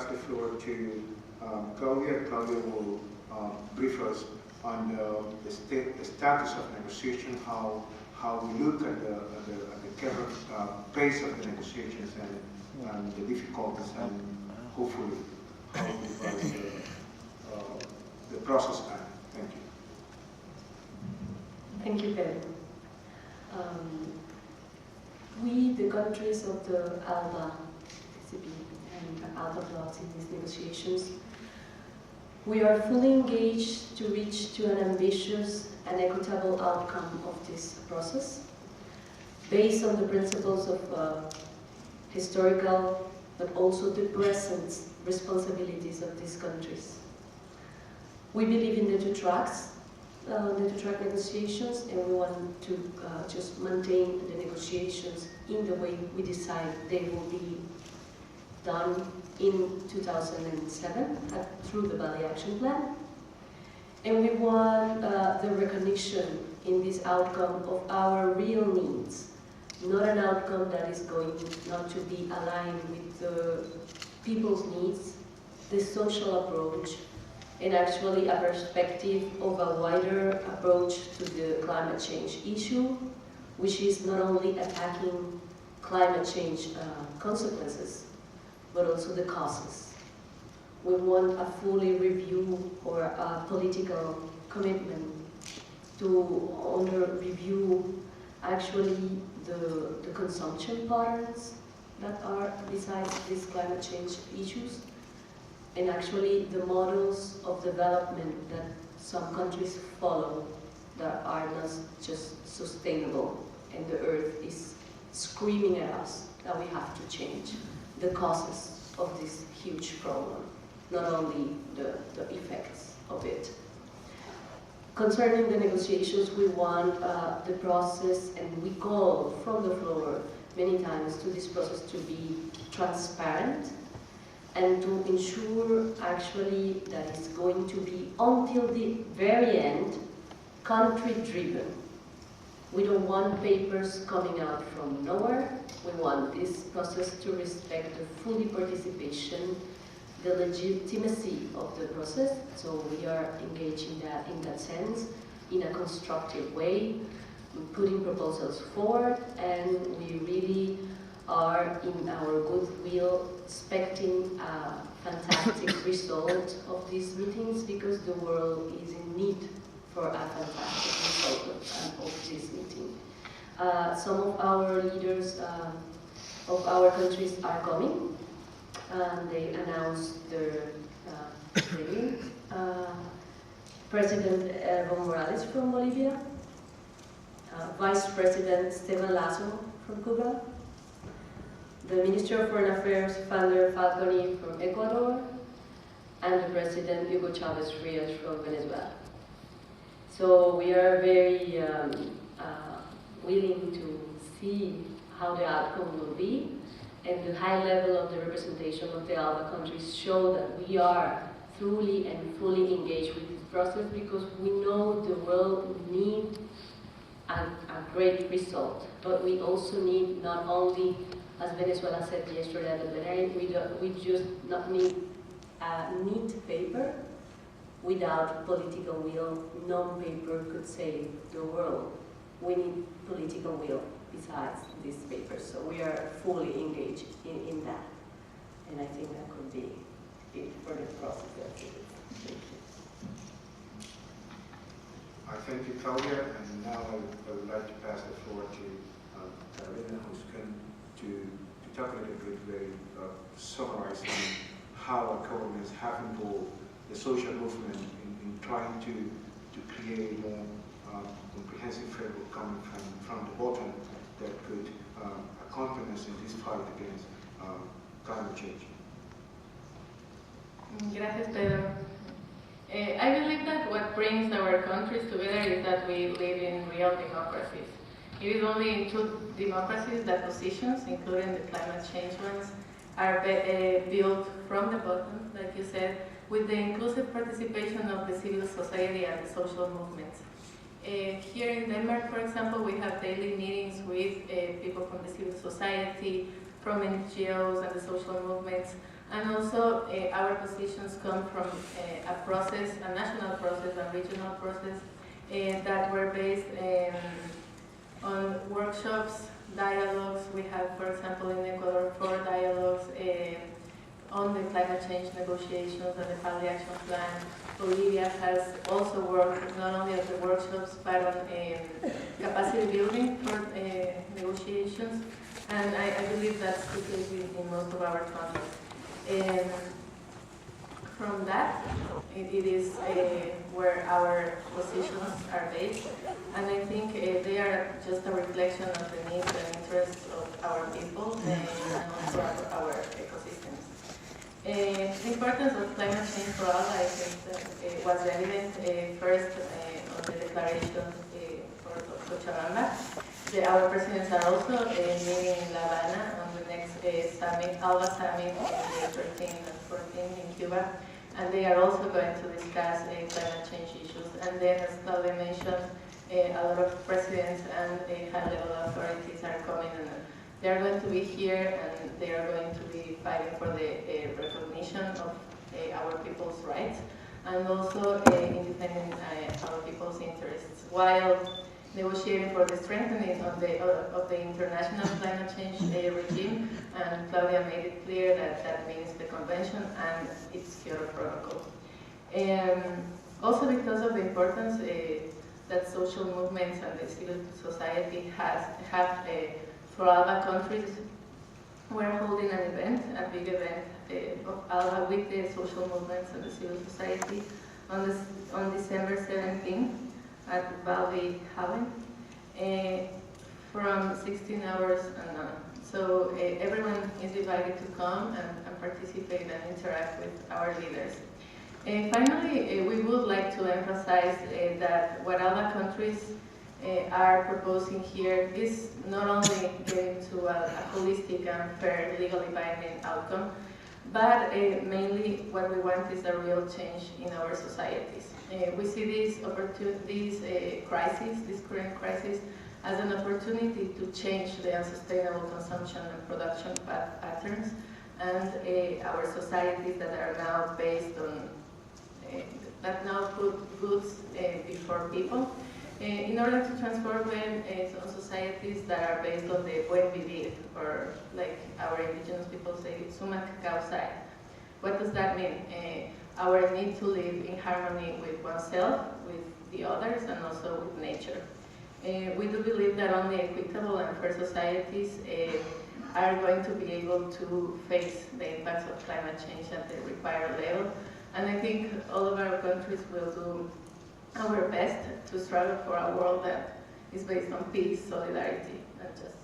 pass the floor to Claudia. Claudia will brief us on the status of negotiation, how we look at the current pace of the negotiations and the difficulties, and hopefully how we devise the process plan. Thank you. Thank you, Pedro. We, the countries of the ALBA, DEC, and ALBA blocks in these negotiations, we are fully engaged to reach to an ambitious and equitable outcome of this process, based on the principles of historical, but also the present responsibilities of these countries. We believe in the two tracks negotiations, and we want to just maintain the negotiations in the way we decide they will be done in 2007 through the Bali Action Plan. And we want the recognition in this outcome of our real needs, not an outcome that is going not to be aligned with the people's needs, the social approach, and actually a perspective of a wider approach to the climate change issue, which is not only attacking climate change consequences, but also the causes. We want a fully review or a political commitment to review actually the consumption patterns that are besides these climate change issues, and actually the models of development that some countries follow that are not just sustainable, and the earth is screaming at us that we have to change the causes of this huge problem, not only the effects of it. Concerning the negotiations, we want the process, and we call from the floor many times to this process to be transparent, and to ensure actually that it's going to be until the very end country-driven. We don't want papers coming out from nowhere. We want this process to respect the full participation, the legitimacy of the process. So we are engaged in that sense, in a constructive way, putting proposals forward, and we really are in our goodwill expecting a fantastic result of these meetings, because the world is in need for a fantastic result of this meeting. Some of our leaders of our countries are coming, and they announced their leaving. President Evo Morales from Bolivia, Vice President Esteban Lasso from Cuba, the Minister of Foreign Affairs, Vander Falconi from Ecuador, and the President Hugo Chavez Frias from Venezuela. So we are very willing to see how the outcome will be, and the high level of the representation of the ALBA countries show that we are truly and fully engaged with this process, because we know the world needs a great result, but we also need not only, as Venezuela said yesterday at the plenary, we just not need a neat paper. Without political will, no paper could save the world. We need political will besides this paper, so we are fully engaged in that. And I think that could be it for the process. Thank you. I thank you, Claudia, and now I would like to pass the floor to Carolina, who's going to talk a little bit, very summarizing how our governments have involved the social movement in trying to create a comprehensive framework coming from the bottom that could accompany us in this fight against climate change. Gracias, Pedro. I believe that what brings our countries together is that we live in real democracies. It is only in two democracies that positions, including the climate change ones, are built from the bottom, like you said, with the inclusive participation of the civil society and the social movements. Here in Denmark, for example, we have daily meetings with people from the civil society, from NGOs and the social movements, And also our positions come from a process, a national process, a regional process that were based on workshops, dialogues. We have, for example, in Ecuador, 4 dialogues on the climate change negotiations and the Family Action Plan. Bolivia has also worked not only at the workshops, but on capacity building for negotiations. And I believe that's the case in most of our countries. From that, it is where our positions are based. And I think they are just a reflection of the needs and interests of our people and also our ecosystems. The importance of climate change for ALBA, I think, was evident first on the declaration for Cochabamba. Our presidents are also meeting in La Habana on the next summit, ALBA summit, in 13 and 14 in Cuba. And they are also going to discuss climate change issues. And then, as Claudia mentioned, a lot of presidents and high-level authorities are coming, and they are going to be here, and they are going to be fighting for the recognition of our people's rights, and also in defending our people's interests, while negotiating for the strengthening of the international climate change regime. And Claudia made it clear that that means the convention and its Kyoto Protocol. Also because of the importance that social movements and the civil society have for ALBA countries, we're holding an event, a big event of ALBA with the social movements and the civil society on December 17th at Bolivarian Alliance from 16 hours and on. So everyone is invited to come and participate and interact with our leaders. Finally, we would like to emphasize that what ALBA countries are proposing here is not only getting to a holistic and fair, legally binding outcome, but mainly what we want is a real change in our societies. We see this crisis, this current crisis, as an opportunity to change the unsustainable consumption and production patterns and our societies that are now based on, that now put goods before people, in order to transform them on societies that are based on the buen vivir, or like our indigenous people say, sumak kausai. What does that mean? Our need to live in harmony with oneself, with the others, and also with nature. We do believe that only equitable and fair societies are going to be able to face the impacts of climate change at the required level. And I think all of our countries will do our best to struggle for a world that is based on peace, solidarity, and justice.